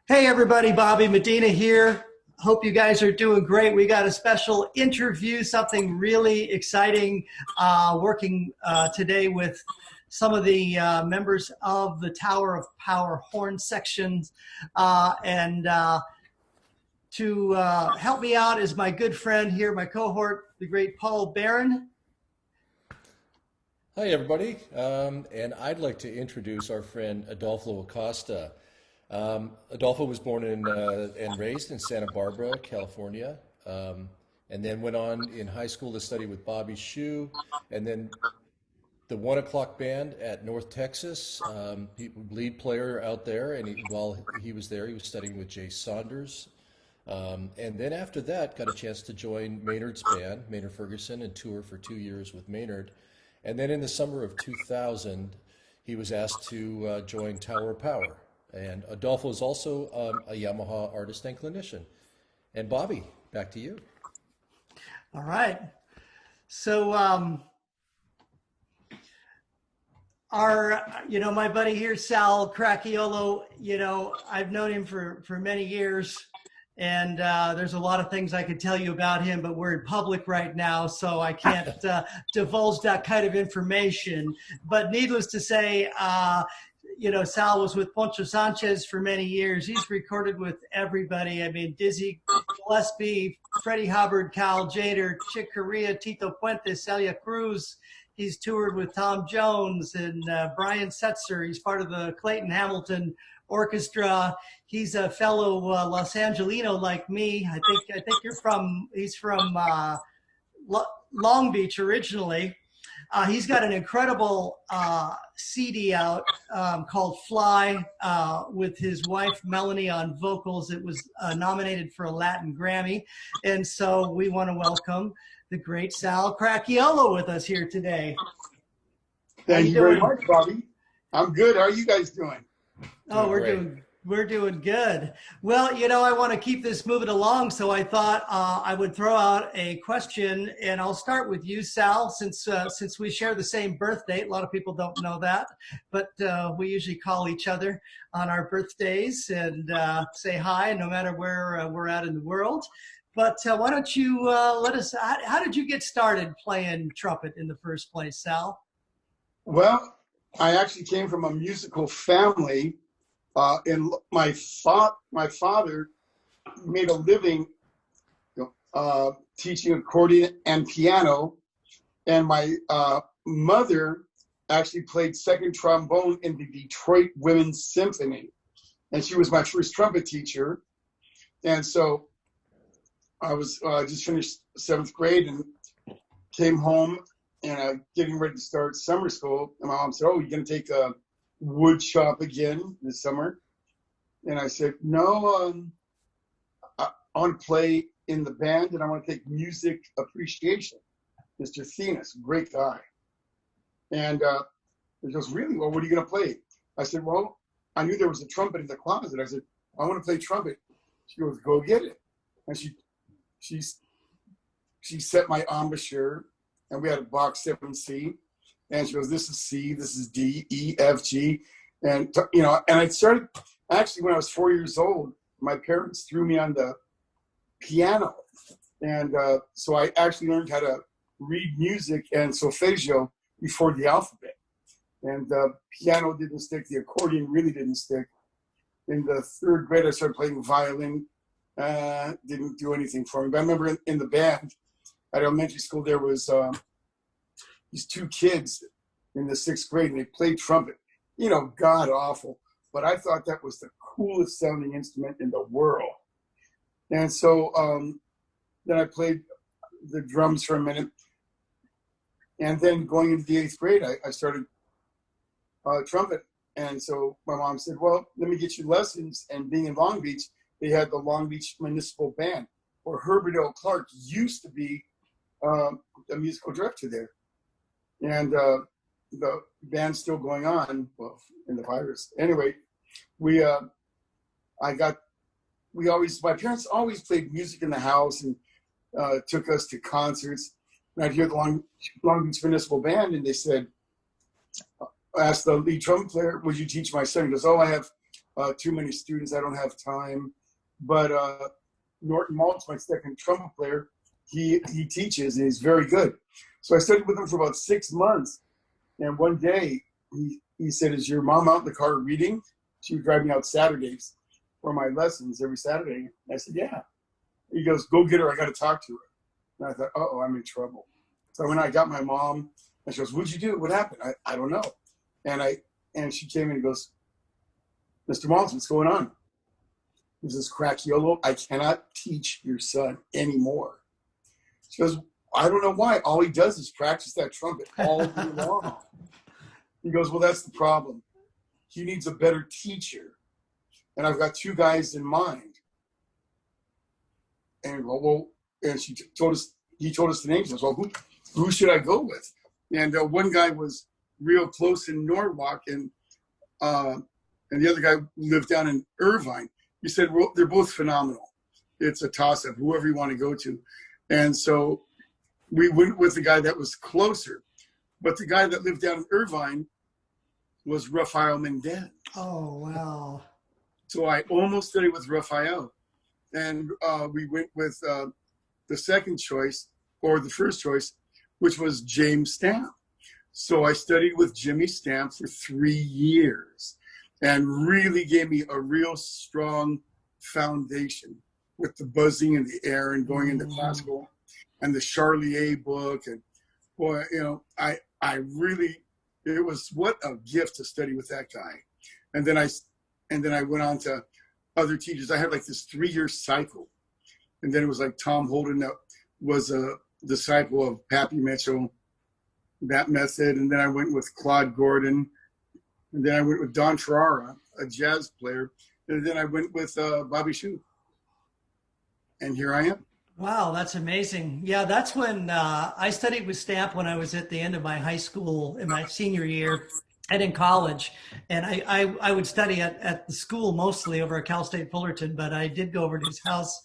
Hey everybody, Bobby Medina here. Hope you guys are doing great. We got a special interview, something really exciting, working today with some of the members of the Tower of Power horn sections. And to help me out is my good friend here, my cohort, the great Paul Barron. Hi, everybody. And I'd like to introduce our friend Adolfo Acosta. Adolfo was born and raised in Santa Barbara, California, and then went on in high school to study with Bobby Shue, and then the 1 O'Clock Band at North Texas. Lead player out there, and while he was there, he was studying with Jay Saunders. And then after that, got a chance to join Maynard's band, Maynard Ferguson, and tour for 2 years with Maynard. And then in the summer of 2000, he was asked to join Tower of Power. And Adolfo is also a Yamaha artist and clinician. And Bobby, back to you. All right. So my buddy here, Sal Cracchiolo, I've known him for many years. And there's a lot of things I could tell you about him, but we're in public right now, so I can't divulge that kind of information. But needless to say, Sal was with Poncho Sanchez for many years. He's recorded with everybody. I mean, Dizzy Gillespie, Freddie Hubbard, Cal Jader, Chick Corea, Tito Puente, Celia Cruz. He's toured with Tom Jones and Brian Setzer. He's part of the Clayton Hamilton Orchestra. He's a fellow Los Angelino like me. I think he's from Long Beach originally. He's got an incredible CD out called Fly with his wife Melanie on vocals. It was nominated for a Latin Grammy. And so we want to welcome the great Sal Crachiolo with us here today. Thank you very much, Bobby. I'm good. How are you guys doing? Oh, we're doing good. Well, I want to keep this moving along, so I thought I would throw out a question, and I'll start with you, Sal, since we share the same birth date. A lot of people don't know that, but we usually call each other on our birthdays and say hi, no matter where we're at in the world. But why don't you let us? How did you get started playing trumpet in the first place, Sal? Well, I actually came from a musical family. And my father made a living teaching accordion and piano, and my mother actually played second trombone in the Detroit Women's Symphony, and she was my first trumpet teacher. And so I was just finished 7th grade and came home and getting ready to start summer school, and my mom said, "Oh, you're going to take a wood shop again this summer?" And I said, "No, I want to play in the band, and I want to take music appreciation." Mr. Thenis, great guy. And he goes, "Really? Well, what are you going to play?" I said, "Well, I knew there was a trumpet in the closet." I said, "I want to play trumpet." She goes, "Go get it." And she set my embouchure, and we had a box 7C. And she goes, "This is C, this is D, E, F, G." And, and I started, actually, when I was 4 years old, my parents threw me on the piano. And so I actually learned how to read music and solfeggio before the alphabet. And the piano didn't stick, the accordion really didn't stick. In the 3rd grade, I started playing violin. Didn't do anything for me. But I remember in the band at elementary school, there was these 2 kids in the 6th grade, and they played trumpet. God awful. But I thought that was the coolest sounding instrument in the world. And so then I played the drums for a minute. And then going into the 8th grade, I started trumpet. And so my mom said, "Well, let me get you lessons." And being in Long Beach, they had the Long Beach Municipal Band, where Herbert L. Clark used to be a musical director there. And the band's still going on, well, in the virus. Anyway, my parents always played music in the house and took us to concerts. And I'd hear the Long Beach Municipal Band, and they said, asked the lead trumpet player, "Would you teach my son?" He goes, "Oh, I have too many students. I don't have time. But Norton Maltz, my second trumpet player, he teaches and he's very good. So I studied with him for about 6 months. And one day he said, "Is your mom out in the car reading?" She would drive me out Saturdays for my lessons every Saturday. And I said, "Yeah." He goes, "Go get her. I got to talk to her." And I thought, "Uh-oh, I'm in trouble." So when I got my mom, and she goes, "What'd you do? What happened?" I don't know. And she came in and goes, "Mr. Maltz, what's going on?" He says, "Cracchiolo, I cannot teach your son anymore." She goes, "I don't know why. All he does is practice that trumpet all day long." He goes, "Well, that's the problem. He needs a better teacher. And I've got 2 guys in mind." And and he told us the names. I was, "Well, who should I go with?" And one guy was real close in Norwalk, and the other guy lived down in Irvine. He said, "Well, they're both phenomenal. It's a toss-up, whoever you want to go to." And so we went with the guy that was closer. But the guy that lived down in Irvine was Rafael Mendez. Oh, wow. So I almost studied with Rafael. And we went with the second choice, or the first choice, which was James Stamp. So I studied with Jimmy Stamp for 3 years and really gave me a real strong foundation with the buzzing in the air and going into classical and the Charlier book. And boy, I really, it was what a gift to study with that guy. And then I went on to other teachers. I had like this 3-year cycle. And then it was like Tom Holden that was a disciple of Pappy Mitchell, that method. And then I went with Claude Gordon. And then I went with Don Ferrara, a jazz player. And then I went with Bobby Shue. And here I am. Wow, that's amazing. Yeah, that's when I studied with Stamp when I was at the end of my high school in my senior year and in college. And I would study at the school mostly over at Cal State Fullerton, but I did go over to his house.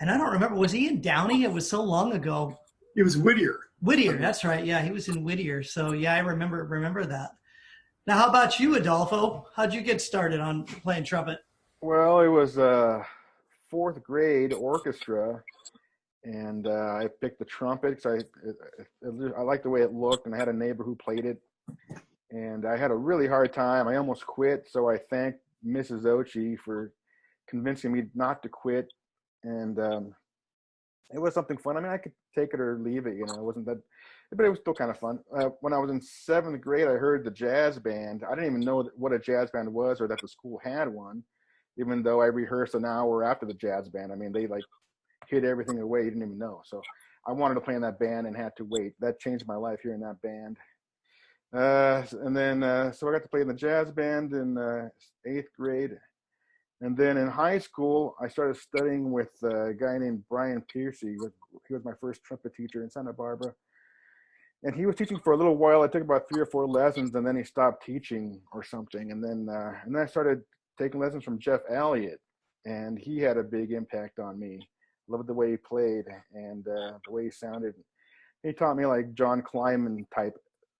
And I don't remember, was he in Downey? It was so long ago. It was Whittier. Whittier, that's right. Yeah, he was in Whittier. So yeah, I remember that. Now, how about you, Adolfo? How'd you get started on playing trumpet? Well, it was 4th grade orchestra, and I picked the trumpet because I liked the way it looked, and I had a neighbor who played it, and I had a really hard time. I almost quit, so I thanked Mrs. Ochi for convincing me not to quit, and it was something fun. I mean, I could take it or leave it, it wasn't that, but it was still kind of fun. When I was in 7th grade, I heard the jazz band. I didn't even know what a jazz band was or that the school had one, even though I rehearsed an hour after the jazz band. I mean, they like hid everything away. You didn't even know. So I wanted to play in that band and had to wait. That changed my life here in that band. And then, so I got to play in the jazz band in 8th grade. And then in high school, I started studying with a guy named Brian Piercy. He was my first trumpet teacher in Santa Barbara. And he was teaching for a little while. I took about 3 or 4 lessons, and then he stopped teaching or something. And then I started taking lessons from Jeff Elliott, and he had a big impact on me. Loved the way he played and the way he sounded. He taught me like John Kleinman type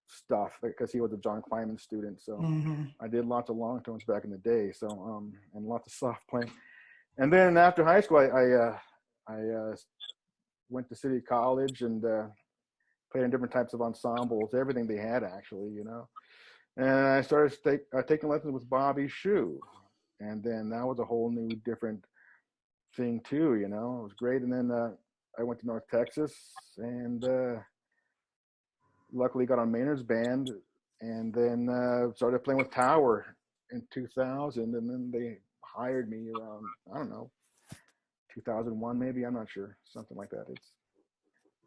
stuff because he was a John Kleinman student. So I did lots of long tones back in the day. So and lots of soft playing. And then after high school, I went to City College and played in different types of ensembles, everything they had actually, And I started taking lessons with Bobby Shue, and then that was a whole new different thing too. It was great. And then I went to North Texas and luckily got on Maynard's band, and then started playing with Tower in 2000, and then they hired me around, I don't know, 2001 maybe, I'm not sure, something like that.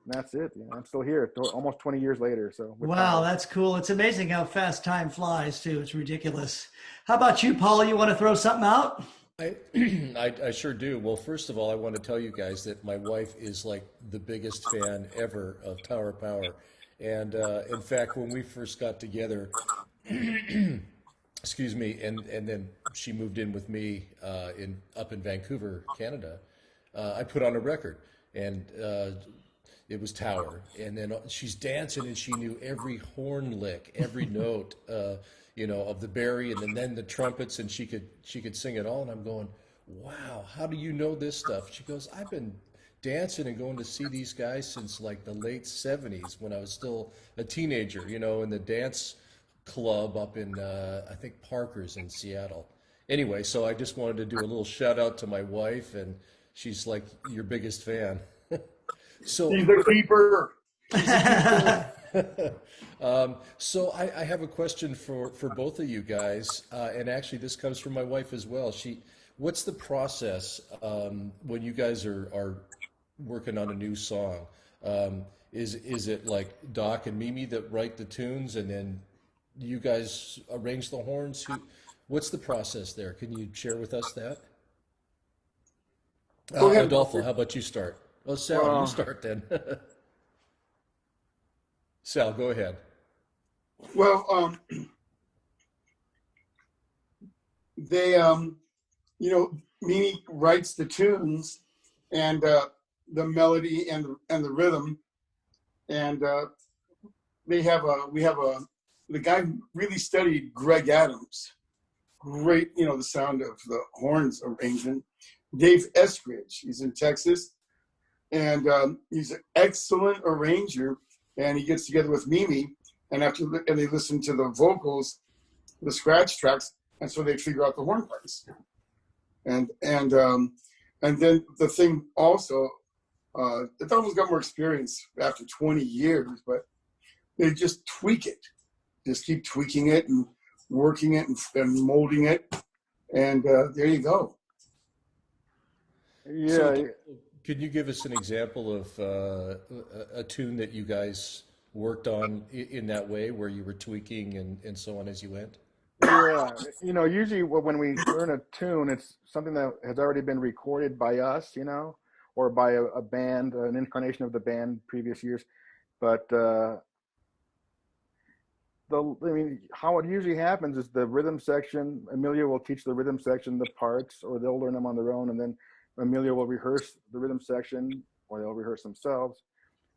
That's it. I'm still here almost 20 years later. So wow, that's cool. It's amazing how fast time flies too. It's ridiculous. How about you, Paul? You want to throw something out? I sure do. Well, first of all, I want to tell you guys that my wife is like the biggest fan ever of Tower Power. And in fact, when we first got together, excuse me, and then she moved in with me up in Vancouver, Canada, I put on a record, and it was Tower. And then she's dancing, and she knew every horn lick, every note. of the Barry, and then the trumpets, and she could sing it all. And I'm going, wow, how do you know this stuff? She goes, I've been dancing and going to see these guys since like the late '70s when I was still a teenager, in the dance club up in I think Parker's in Seattle. Anyway, so I just wanted to do a little shout out to my wife, and she's like your biggest fan. So He's the keeper. So I have a question for both of you guys, and actually this comes from my wife as well. What's the process when you guys are working on a new song? Is it like Doc and Mimi that write the tunes, and then you guys arrange the horns? What's the process there? Can you share with us that? Go ahead. Adolfo, how about you start? Oh, Sal, you start then. Sal, go ahead. Well, they, Mimi writes the tunes and the melody and the rhythm, and we have the guy who really studied Greg Adams, great, the sound of the horns arrangement. Dave Eskridge, he's in Texas, and he's an excellent arranger. And he gets together with Mimi, and they listen to the vocals, the scratch tracks, and so they figure out the horn parts. And then the thing also, the Dolphins got more experience after 20 years, but they just tweak it, just keep tweaking it and working it and molding it, and there you go. Yeah. So, could you give us an example of a tune that you guys worked on in that way, where you were tweaking and so on as you went? Yeah, usually when we learn a tune, it's something that has already been recorded by us, or by a band, an incarnation of the band previous years. But how it usually happens is the rhythm section, Amelia will teach the rhythm section the parts, or they'll learn them on their own, and then Amelia will rehearse the rhythm section, or they'll rehearse themselves.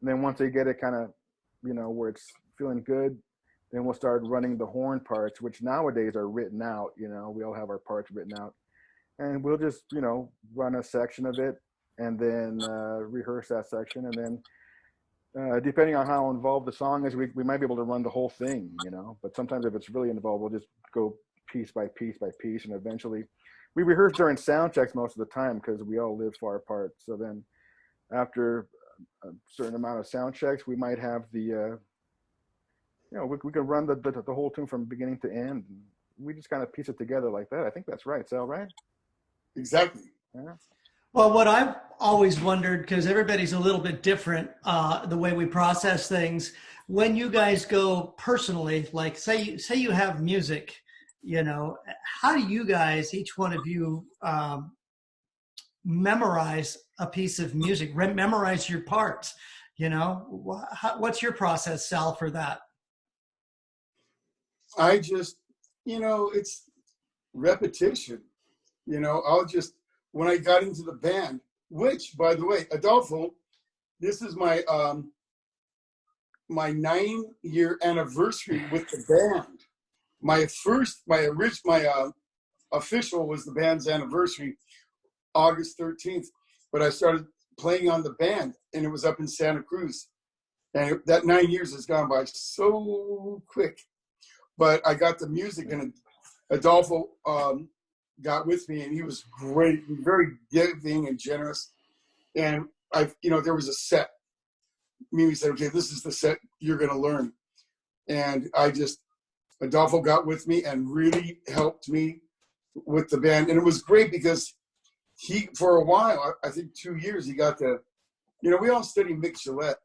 And then once they get it kind of, where it's feeling good, then we'll start running the horn parts, which nowadays are written out. We all have our parts written out, and we'll just, run a section of it, and then rehearse that section. And then depending on how involved the song is, we might be able to run the whole thing, but sometimes if it's really involved, we'll just go piece by piece by piece. And eventually we rehearse during sound checks most of the time, because we all live far apart. So then after a certain amount of sound checks, we might have the, we can run the whole tune from beginning to end. And we just kind of piece it together like that. I think that's right, Sal, right? Exactly. Yeah. Well, what I've always wondered, because everybody's a little bit different, the way we process things, when you guys go personally, like say you have music, how do you guys, each one of you, memorize a piece of music, memorize your parts? What's your process, Sal, for that? I just, it's repetition. When I got into the band, which, by the way, Adolfo, this is my 9-year anniversary with the band. My official was the band's anniversary, August 13th, but I started playing on the band, and it was up in Santa Cruz. And that 9 years has gone by so quick. But I got the music, and Adolfo got with me, and he was great, very giving and generous. And there was a set. Mimi said, okay, this is the set you're going to learn. And Adolfo got with me and really helped me with the band. And it was great because for a while, I think 2 years, he got to, we all studied Mick Gillette,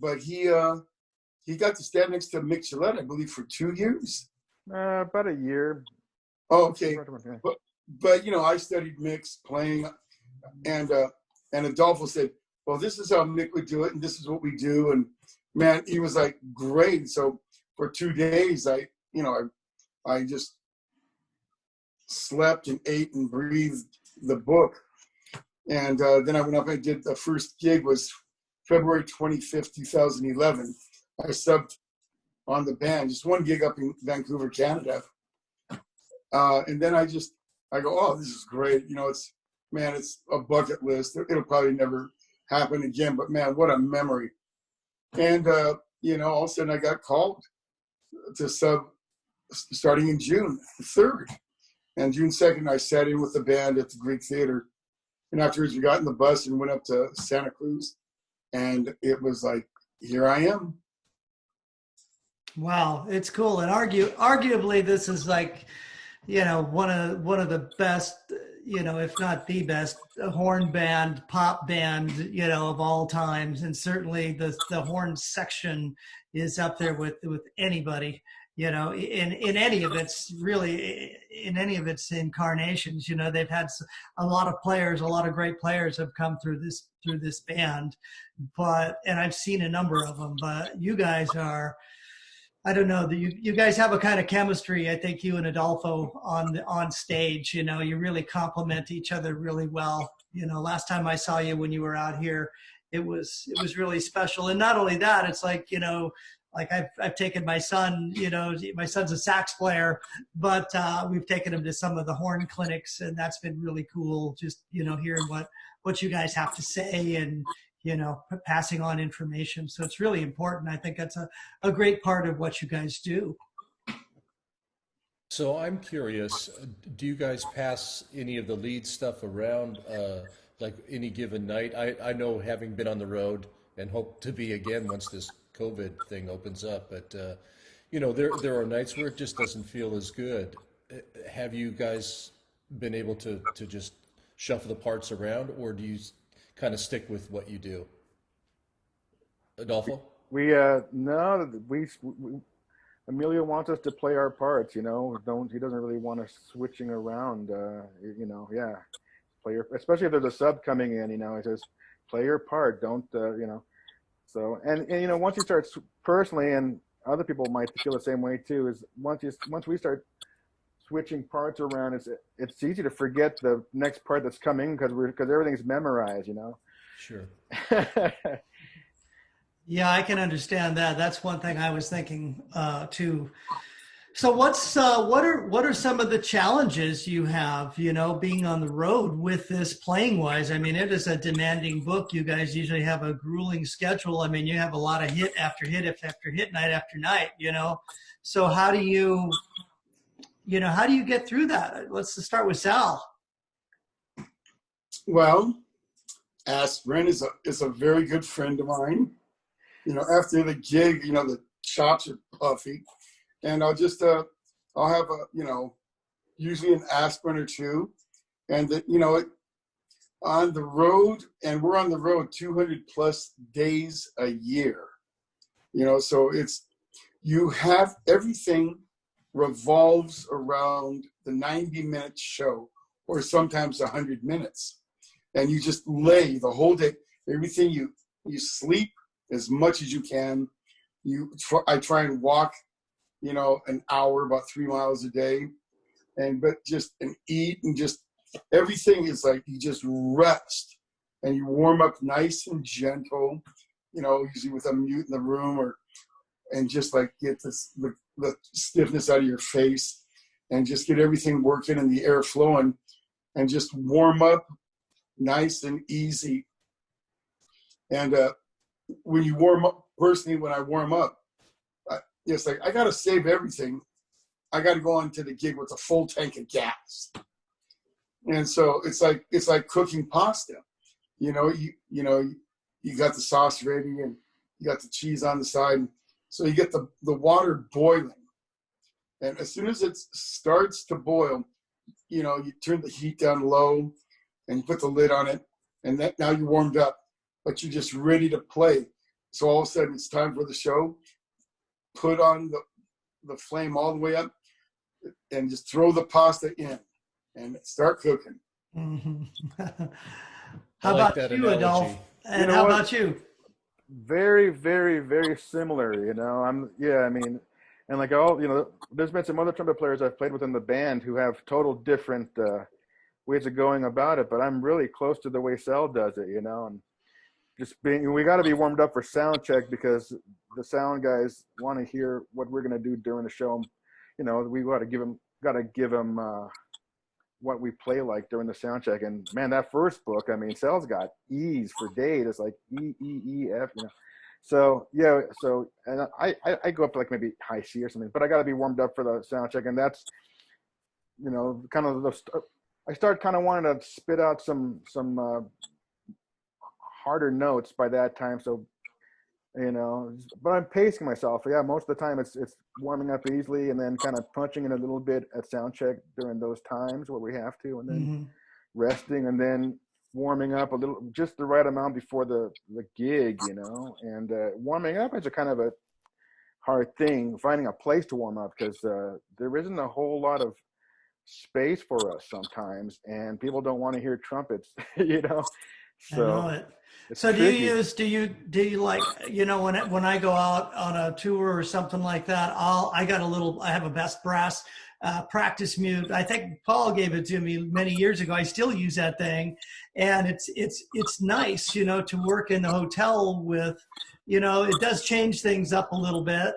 but he got to stand next to Mick Gillette, I believe, for 2 years. About a year. Oh, okay. But I studied Mick's playing, and Adolfo said, well, this is how Mick would do it, and this is what we do. And man, he was like, great. So for 2 days, I just slept and ate and breathed the book. And then I went up and did the first gig was February 25th, 2011. I subbed on the band, just one gig up in Vancouver, Canada. And then I go, oh, this is great. You know, it's a bucket list. It'll probably never happen again, but man, what a memory. And, you know, all of a sudden I got called to sub starting in June 3rd. And June 2nd, I sat in with the band at the Greek Theater. And afterwards, we got in the bus and went up to Santa Cruz. And it was like, here I am. Wow, it's cool. And arguably, this is like, you know, one of the best, you know, if not the best horn band, pop band, you know, of all times. And certainly the horn section is up there with anybody, you know, in any of its incarnations. You know, they've had a lot of players, a lot of great players have come through this band, and I've seen a number of them, but you guys are, I don't know, you guys have a kind of chemistry. I think you and Adolfo on stage, you know, you really complement each other really well. You know, last time I saw you when you were out here, it was really special. And not only that, it's like, you know, like I've taken my son, you know, my son's a sax player, but we've taken him to some of the horn clinics, and that's been really cool. Just, you know, hearing what you guys have to say and, you know, passing on information. So it's really important. I think that's a great part of what you guys do. So I'm curious, do you guys pass any of the lead stuff around, like any given night? I know, having been on the road and hope to be again once this COVID thing opens up, but you know, there are nights where it just doesn't feel as good. Have you guys been able to just shuffle the parts around, or do you kind of stick with what you do? Adolfo? No, we Emilio wants us to play our parts, you know. He doesn't really want us switching around, you know. Yeah, especially if there's a sub coming in, you know. He says, play your part, don't, you know. So and you know, once you start personally, and other people might feel the same way too, is once we start switching parts around, it's easy to forget the next part that's coming because everything's memorized, you know. Sure. Yeah, I can understand that. That's one thing I was thinking too. So what are some of the challenges you have, you know, being on the road with this playing wise? I mean, it is a demanding book. You guys usually have a grueling schedule. I mean, you have a lot of hit after hit after hit, night after night, you know. So how do you get through that? Let's start with Sal. Well, Aspirin is a very good friend of mine. You know, after the gig, you know, the chops are puffy, and I'll have you know, usually an aspirin or two, and you know, on the road, and we're on the road 200 plus days a year, you know, so you have everything revolves around the 90-minute show, or sometimes 100 minutes, and you just lay the whole day. Everything you sleep as much as you can. I try and walk, you know, an hour, about 3 miles a day, and eat, and just everything is like you just rest and you warm up nice and gentle, you know, usually with a mute in the room, and just like get the stiffness out of your face and just get everything working and the air flowing, and just warm up nice and easy. And when you warm up, personally, when I warm up, it's like I got to save everything. I got to go on to the gig with a full tank of gas. And so it's like cooking pasta. You know, you got the sauce ready and you got the cheese on the side. So you get the water boiling. And as soon as it starts to boil, you know, you turn the heat down low and you put the lid on it, and now you warmed up, but you're just ready to play. So all of a sudden it's time for the show. Put on the flame all the way up and just throw the pasta in and start cooking. Mm-hmm. I How like about that you, analogy. Adolfo? And You know how what? about you? Very, very, very similar, you know. I mean, and like all, you know, there's been some other trumpet players I've played with in the band who have total different ways of going about it, but I'm really close to the way Sal does it, you know. And we got to be warmed up for sound check because the sound guys want to hear what we're going to do during the show. You know, we got to give them what we play like during the sound check. And man, that first book, I mean, Sal's got E's for date. It's like E, E, E, F, you know. So yeah, and I go up to like maybe high C or something, but I got to be warmed up for the sound check, and that's, you know, kind of I start kind of wanting to spit out some harder notes by that time. So, you know, but I'm pacing myself. Yeah, most of the time it's warming up easily, and then kind of punching in a little bit at sound check during those times where we have to, and then resting, and then warming up a little, just the right amount before the gig, you know. And warming up is a kind of a hard thing, finding a place to warm up, because there isn't a whole lot of space for us sometimes, and people don't want to hear trumpets, you know. So I know it. it's So tricky. do you like, you know, when I go out on a tour or something like that, I have a best brass practice mute. I think Paul gave it to me many years ago. I still use that thing, and it's nice, you know, to work in the hotel with. You know, it does change things up a little bit,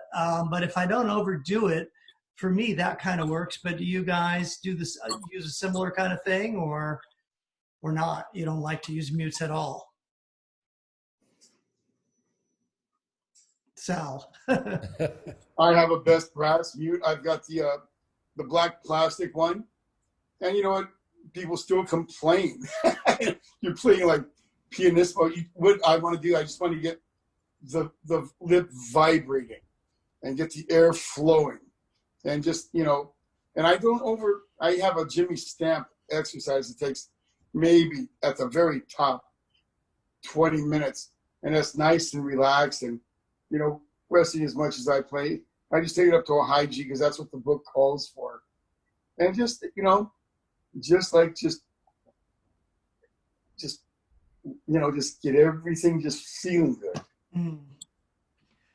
but if I don't overdo it, for me that kind of works. But do you guys do this? Use a similar kind of thing, or not? You don't like to use mutes at all, Sal? I have a best brass mute. I've got the black plastic one, and you know what? People still complain. You're playing like pianissimo. What I want to do, I just want to get the lip vibrating and get the air flowing, and just, you know, and I have a Jimmy Stamp exercise that takes maybe at the very top 20 minutes, and that's nice and relaxed, and, you know, resting as much as I play. I just take it up to a high G because that's what the book calls for. And just, you know, just get everything just feeling good.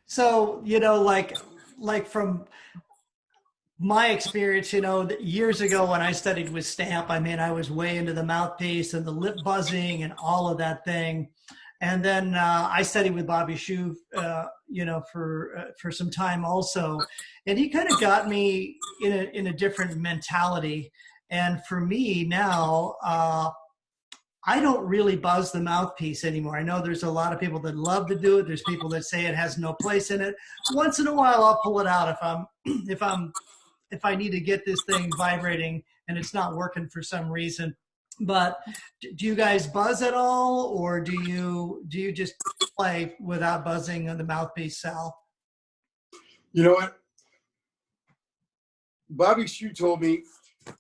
So, you know, like from my experience, you know, years ago when I studied with Stamp, I mean, I was way into the mouthpiece and the lip buzzing and all of that thing. And then I studied with Bobby Shu, you know, for some time also, and he kind of got me in a different mentality. And for me now, I don't really buzz the mouthpiece anymore. I know there's a lot of people that love to do it. There's people that say it has no place in it. Once in a while, I'll pull it out if I need to get this thing vibrating and it's not working for some reason. But do you guys buzz at all, or do you just play without buzzing on the mouthpiece, Sal? You know what? Bobby Shu told me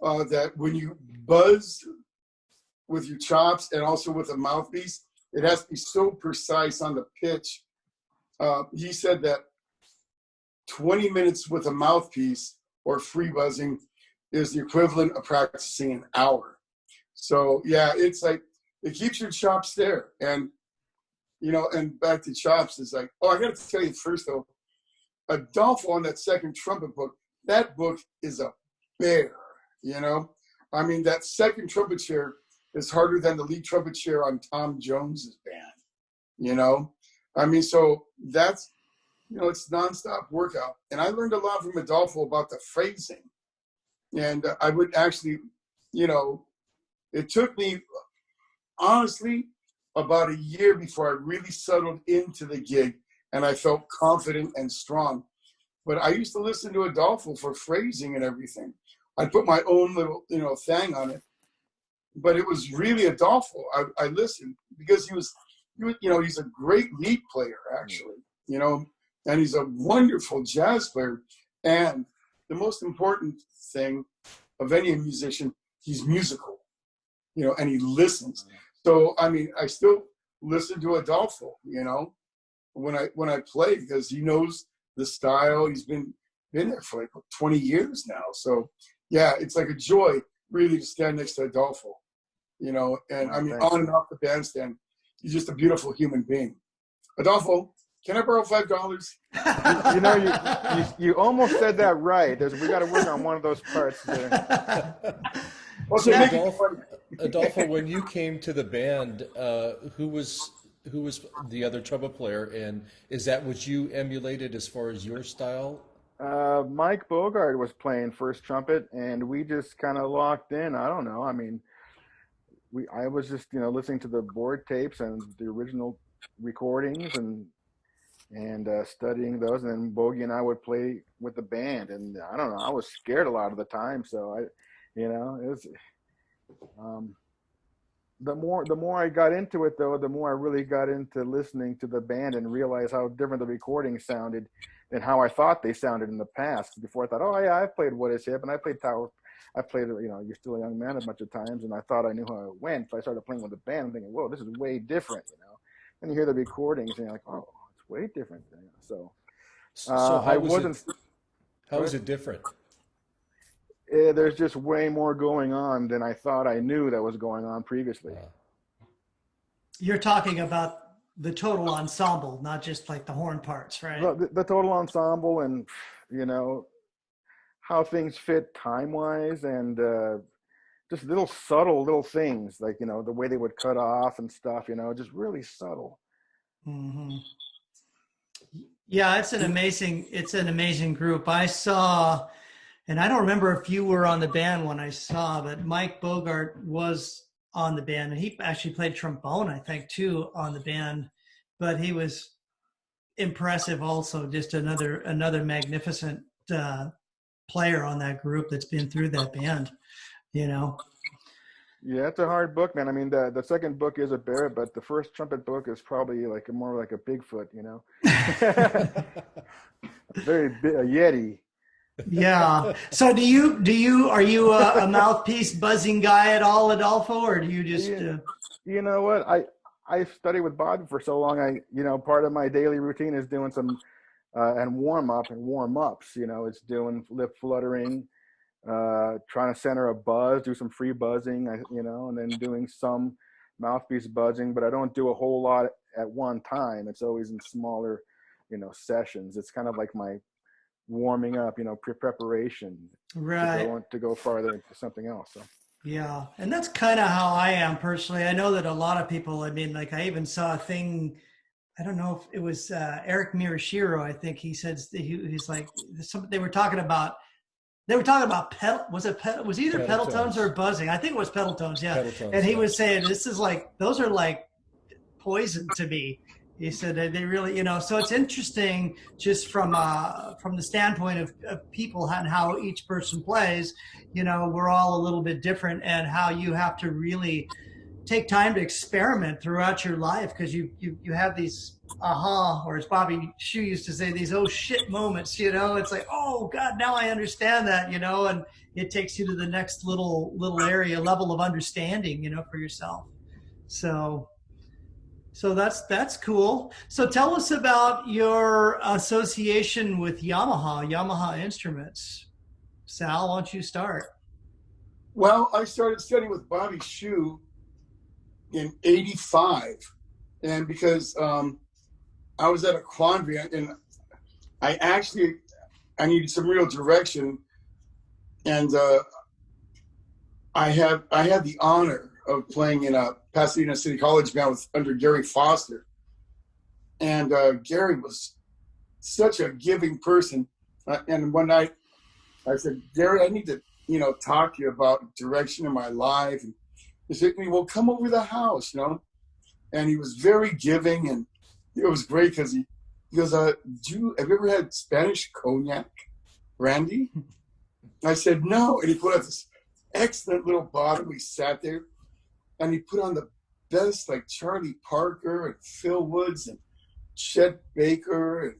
that when you buzz with your chops and also with a mouthpiece, it has to be so precise on the pitch. He said that 20 minutes with a mouthpiece or free buzzing is the equivalent of practicing an hour. So yeah, it's like, it keeps your chops there. And, you know, and back to chops is like, oh, I got to tell you first though, Adolfo on that second trumpet book, that book is a bear, you know? I mean, that second trumpet chair is harder than the lead trumpet chair on Tom Jones's band, you know? I mean, so that's, you know, it's nonstop workout. And I learned a lot from Adolfo about the phrasing. And I would actually, you know, it took me, honestly, about a year before I really settled into the gig and I felt confident and strong. But I used to listen to Adolfo for phrasing and everything. I put my own little, you know, thing on it. But it was really Adolfo. I listened because he was, you know, he's a great lead player, actually, you know, and he's a wonderful jazz player. And the most important thing of any musician, he's musical, you know, and he listens. So, I mean, I still listen to Adolfo, you know, when I play, because he knows the style. He's been there for like 20 years now. So, yeah, it's like a joy really to stand next to Adolfo, you know, and I mean, on and off the bandstand, he's just a beautiful human being. Adolfo, can I borrow $5? You know, you almost said that right. We got to work on one of those parts there. So Adolfo, when you came to the band, who was the other trumpet player, and is that what you emulated as far as your style? Mike Bogart was playing first trumpet, and we just kind of locked in. I don't know. I mean, I was just listening to the board tapes and the original recordings and studying those, and then Bogey and I would play with the band. And I don't know, I was scared a lot of the time, so it was. The more I got into it, though, the more I really got into listening to the band and realized how different the recordings sounded than how I thought they sounded in the past. Before I thought, oh yeah, I've played What Is Hip, and I played Tower. I played, You're Still a Young Man a bunch of times, and I thought I knew how it went. So I started playing with the band, and thinking, whoa, this is way different, And you hear the recordings, and you're like, oh, it's way different. So How was it different? There's just way more going on than I thought I knew that was going on previously. You're talking about the total ensemble, not just like the horn parts, right? The total ensemble, and how things fit time-wise, and just subtle little things, like the way they would cut off and stuff, just really subtle. Mm-hmm. Yeah, it's an amazing group. I saw, and I don't remember if you were on the band when I saw, but Mike Bogart was on the band, and he actually played trombone, I think, too, on the band. But he was impressive also, just another magnificent player on that group that's been through that band, Yeah, it's a hard book, man. I mean, the second book is a bear, but the first trumpet book is probably more like a Bigfoot, Very a Yeti. Yeah. So are you a mouthpiece buzzing guy at all, Adolfo, or do you just? You know what? I studied with Bob for so long. Part of my daily routine is doing some and warm ups. It's doing lip fluttering, trying to center a buzz, do some free buzzing, and then doing some mouthpiece buzzing. But I don't do a whole lot at one time. It's always in smaller, sessions. It's kind of like my warming up, preparation, right, to go farther into something else. So. Yeah, and that's kind of how I am personally. I know that a lot of people. I mean, like I even saw a thing. I don't know if it was Eric Mirashiro. I think he said he's like they were talking about. They were talking about pedal. Was it pedal? Was either pedal tones or buzzing? I think it was pedal tones. Yeah, pedal tones, and he was saying this is those are like poison to me. He said they really, so it's interesting just from the standpoint of people and how each person plays. We're all a little bit different, and how you have to really take time to experiment throughout your life, because you have these aha, or as Bobby Shue used to say, these oh shit moments. It's like, oh God, now I understand that. And it takes you to the next little level of understanding, for yourself. So that's cool. So tell us about your association with Yamaha Instruments. Sal, why don't you start? Well, I started studying with Bobby Shue in '85, and because I was at a quandary, and I needed some real direction, and I had the honor of playing in a Pasadena City College band under Gary Foster. And Gary was such a giving person. And one night I said, Gary, I need to, talk to you about direction in my life. And he said, well, come over to the house, And he was very giving, and it was great because he goes, have you ever had Spanish cognac, Randy? I said, no. And he put out this excellent little bottle. We sat there, and he put on the best, like Charlie Parker and Phil Woods and Chet Baker and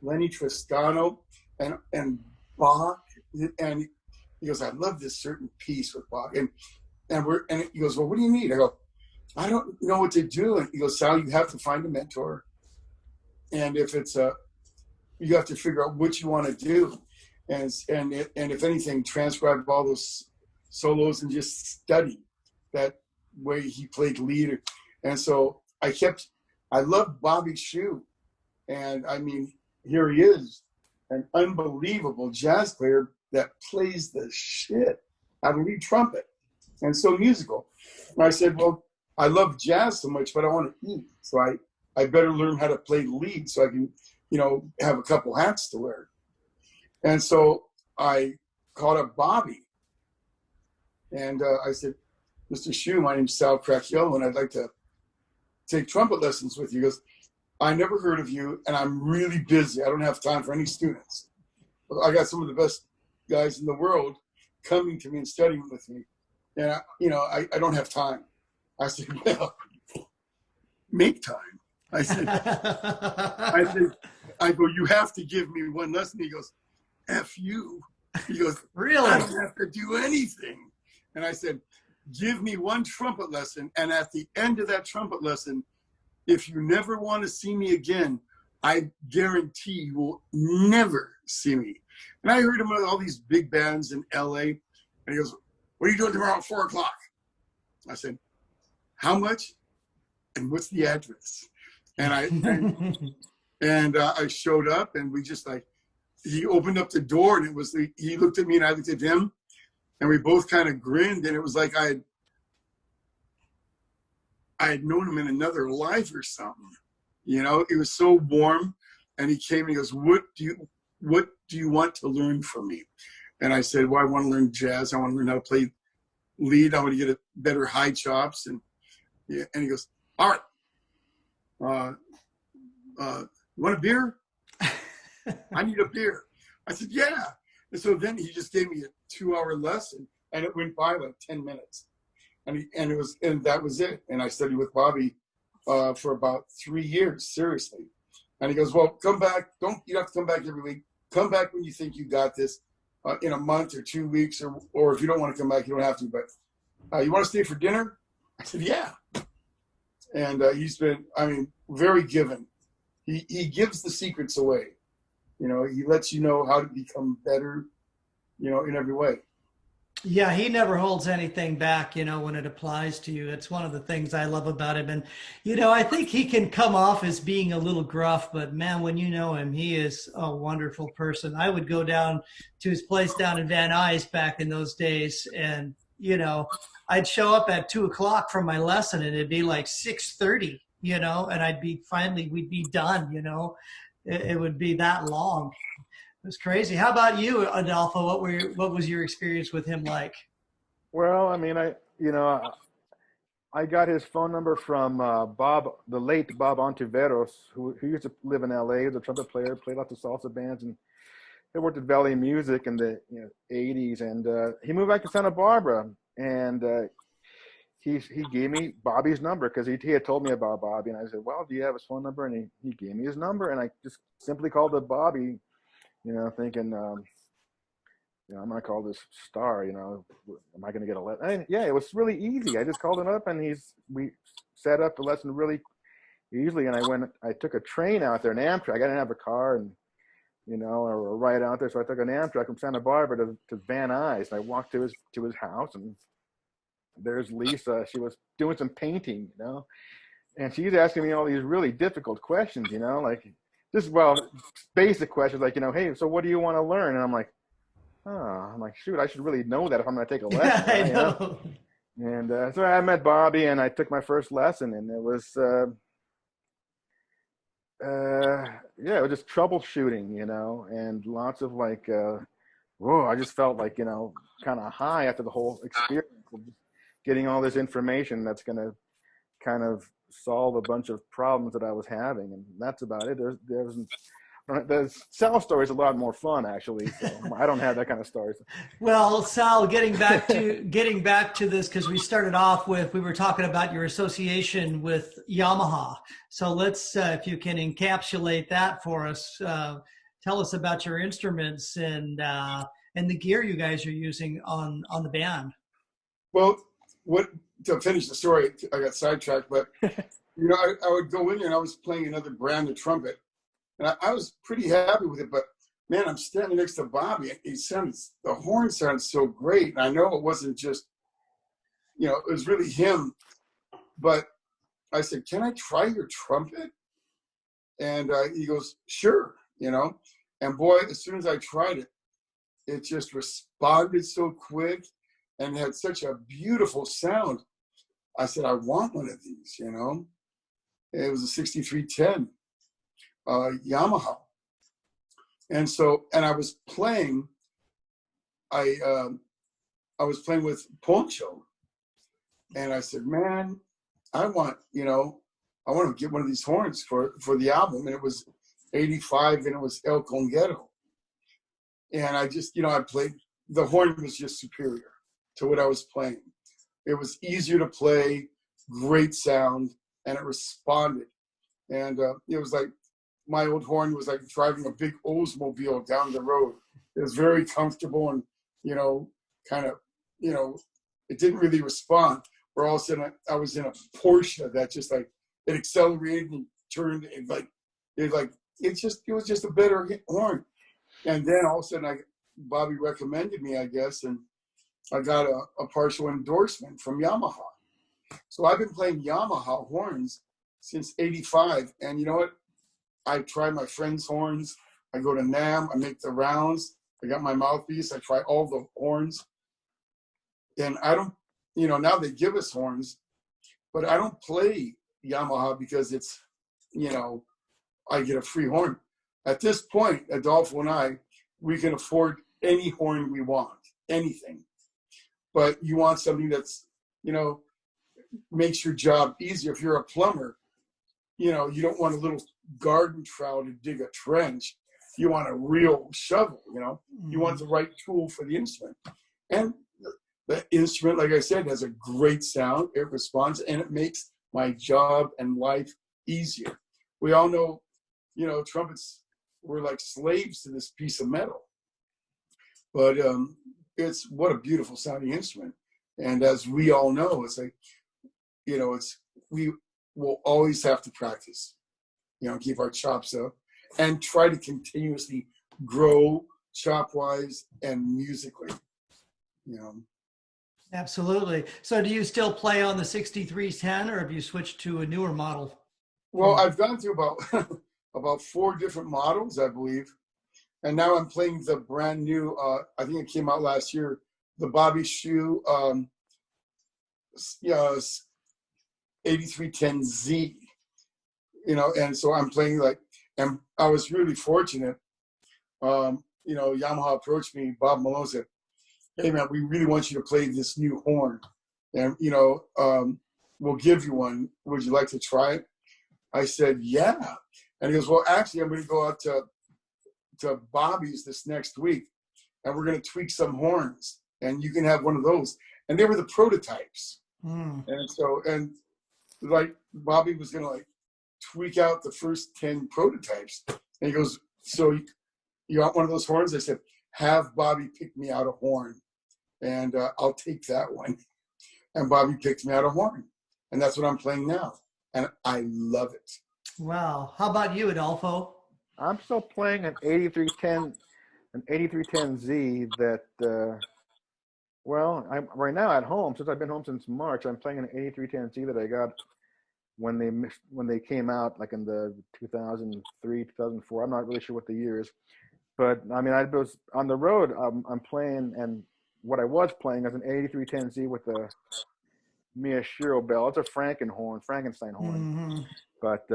Lenny Tristano and Bach. And he goes, I love this certain piece with Bach. And he goes, well, what do you need? I go, I don't know what to do. And he goes, Sal, you have to find a mentor. And if it's you have to figure out what you want to do. And if anything, transcribe all those solos and just study that way he played lead. And so I loved Bobby Shue. And I mean, here he is, an unbelievable jazz player that plays the shit out of lead trumpet, and so musical. And I said, well, I love jazz so much, but I want to eat. So I better learn how to play lead so I can, have a couple hats to wear. And so I called up Bobby, and I said, Mr. Shu, my name's Sal Crachiolo, and I'd like to take trumpet lessons with you. He goes, I never heard of you, and I'm really busy. I don't have time for any students. I got some of the best guys in the world coming to me and studying with me. And, I don't have time. I said, well, make time. I go, you have to give me one lesson. He goes, F you. He goes, Really? I don't have to do anything. And I said, give me one trumpet lesson. And at the end of that trumpet lesson, if you never want to see me again, I guarantee you will never see me. And I heard him with all these big bands in LA. And he goes, what are you doing tomorrow at 4 o'clock? I said, how much? And what's the address? And I showed up, and we just he opened up the door, and it was he looked at me and I looked at him, and we both kind of grinned, and it was like I had known him in another life or something. It was so warm. And he came and he goes, what do you want to learn from me? And I said, well, I want to learn jazz. I want to learn how to play lead. I want to get a better high chops. And he goes, all right. You want a beer? I need a beer. I said, yeah. And so then he just gave me a 2-hour lesson, and it went by like 10 minutes. And that was it. And I studied with Bobby for about 3 years, seriously. And he goes, well, come back. You don't have to come back every week. Come back when you think you got this, in a month or 2 weeks, or if you don't want to come back, you don't have to. But you want to stay for dinner? I said, yeah. And he's been, very giving. He gives the secrets away. He lets you know how to become better, in every way. Yeah, he never holds anything back, when it applies to you. It's one of the things I love about him. And, I think he can come off as being a little gruff, but man, when you know him, he is a wonderful person. I would go down to his place down in Van Nuys back in those days. And, I'd show up at 2 o'clock from my lesson, and it'd be like 6:30, and we'd be done, it would be that long. It was crazy. How about you, Adolfo? What was your experience with him like? Well, I got his phone number from the late Bob Ontiveros, who used to live in LA. He was a trumpet player, played lots of salsa bands, and he worked at Valley Music in the 80s. And he moved back to Santa Barbara, and he gave me Bobby's number because he had told me about Bobby. And I said, well, do you have his phone number? And he gave me his number, and I just simply called up Bobby, thinking, I'm going to call this star, am I going to get a lesson? And yeah, it was really easy. I just called him up, and we set up the lesson really easily. And I took a train out there, an Amtrak. I didn't have a car, and, or right out there. So I took an Amtrak from Santa Barbara to Van Nuys. And I walked to his house, and there's Lisa. She was doing some painting, and she's asking me all these really difficult questions, basic questions like, hey, so what do you want to learn? And I'm like, shoot, I should really know that if I'm going to take a lesson. Yeah, I know. And so I met Bobby, and I took my first lesson, and it was, it was just troubleshooting, and lots of I just felt like, kind of high after the whole experience of just getting all this information that's going to kind of solve a bunch of problems that I was having. And that's about it. The Sal story is a lot more fun, actually. So I don't have that kind of stories. Well, Sal, getting back to this, because we started off we were talking about your association with Yamaha. So let's, if you can encapsulate that for us, tell us about your instruments and the gear you guys are using on the band. Well, to finish the story, I got sidetracked, but I would go in there and I was playing another brand of trumpet, and I was pretty happy with it. But man, I'm standing next to Bobby, and the horn sounds so great. And I know it wasn't just, it was really him. But I said, "Can I try your trumpet?" And he goes, "Sure," And boy, as soon as I tried it, it just responded so quick and had such a beautiful sound. I said, I want one of these, you know. It was a 6310 Yamaha. And so, and I was playing, I was playing with Poncho. And I said, man, I want, you know, I want to get one of these horns for the album. And it was 85 and it was El Conguero. And I just, you know, I played, the horn was just superior to what I was playing. It was easier to play, great sound, and it responded. And it was like, my old horn was like driving a big Oldsmobile down the road. It was very comfortable and, you know, kind of, you know, it didn't really respond. Where all of a sudden I was in a Porsche that just like, it accelerated and turned and like, it was just a better horn. And then all of a sudden Bobby recommended me, I guess, and I got a partial endorsement from Yamaha. So I've been playing Yamaha horns since 85. And you know what? I try my friends' horns. I go to NAMM. I make the rounds. I got my mouthpiece. I try all the horns. And I don't, you know, now they give us horns, but I don't play Yamaha because it's, you know, I get a free horn. At this point, Adolfo and I, we can afford any horn we want, anything. But you want something that's, you know, makes your job easier. If you're a plumber, you know, you don't want a little garden trowel to dig a trench. You want a real shovel, you know. You want the right tool for the instrument. And the instrument, like I said, has a great sound. It responds, and it makes my job and life easier. We all know, you know, trumpets were like slaves to this piece of metal. But it's what a beautiful sounding instrument. And as we all know, it's like, you know, we will always have to practice, you know, keep our chops up and try to continuously grow chop-wise and musically, you know. Absolutely. So do you still play on the 6310 or have you switched to a newer model? Well, I've gone through about 4 different models, I believe. And now I'm playing the brand new, I think it came out last year, the Bobby Shoe 8310Z, you know, and so I'm playing like, and I was really fortunate. You know, Yamaha approached me, Bob Malone said, hey man, we really want you to play this new horn. And, you know, we'll give you one. Would you like to try it? I said, yeah. And he goes, well, actually, I'm going to go out to Bobby's this next week, and we're going to tweak some horns, and you can have one of those. And they were the prototypes. And so, and like Bobby was going to like tweak out the first 10 prototypes. And he goes, so you want one of those horns? I said, have Bobby pick me out a horn, and I'll take that one. And Bobby picked me out a horn, and that's what I'm playing now. And I love it. Wow. How about you, Adolfo? I'm still playing an 8310Z that, well, I'm right now at home, since I've been home since March, I'm playing an 8310Z that I got when they came out, like in the 2003, 2004. I'm not really sure what the year is. But, I mean, I was on the road, I'm playing, and what I was playing is an 8310Z with a Miyashiro bell. It's a Frankenstein horn. But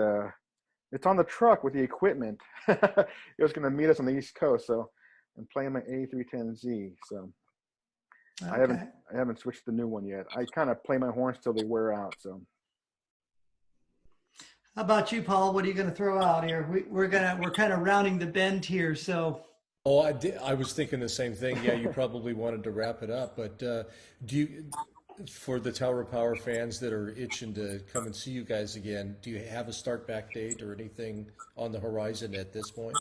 it's on the truck with the equipment. It was going to meet us on the East Coast, so I'm playing my 8310Z. So okay. I haven't switched to the new one yet. I kind of play my horns till they wear out. So. How about you, Paul? What are you going to throw out here? We're kind of rounding the bend here. So. Oh, I was thinking the same thing. Yeah, you probably wanted to wrap it up, but do you, for the Tower of Power fans that are itching to come and see you guys again, do you have a start back date or anything on the horizon at this point?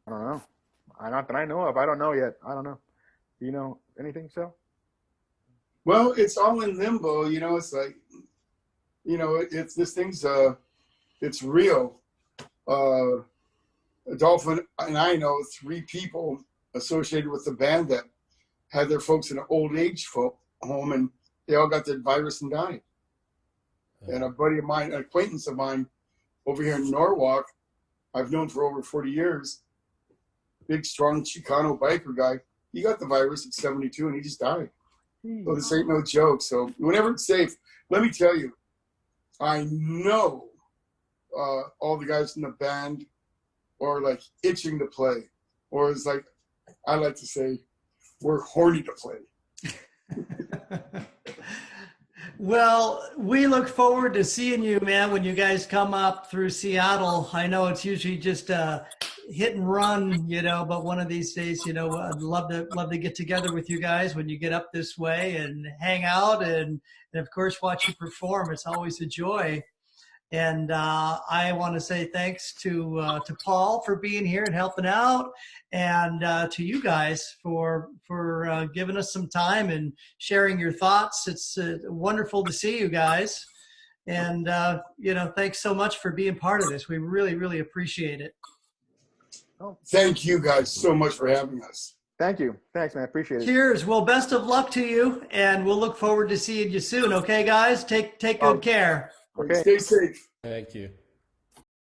I don't know. Not that I know of. I don't know yet. I don't know. Do you know anything, Sal? Well, it's all in limbo. You know, it's like, you know, it's this thing's it's real. Adolfo and I know 3 people associated with the band that had their folks in an old age home, and they all got the virus and died. And a buddy of mine, an acquaintance of mine over here in Norwalk, I've known for over 40 years, big, strong Chicano biker guy, he got the virus at 72 and he just died. So this ain't no joke. So whenever it's safe, let me tell you, I know all the guys in the band are like itching to play, or it's like I like to say, we're horny to play. Well, we look forward to seeing you, man, when you guys come up through Seattle. I know it's usually just a hit and run, but one of these days, I'd love to get together with you guys when you get up this way and hang out and of course watch you perform. It's always a joy. And I want to say thanks to Paul for being here and helping out, and to you guys for giving us some time and sharing your thoughts. It's wonderful to see you guys, and thanks so much for being part of this. We really, really appreciate it. Thank you guys so much for having us. Thank you. Thanks, man. I appreciate it. Cheers. Well, best of luck to you, and we'll look forward to seeing you soon. Okay, guys, take good care. Okay. Stay safe. Thank you.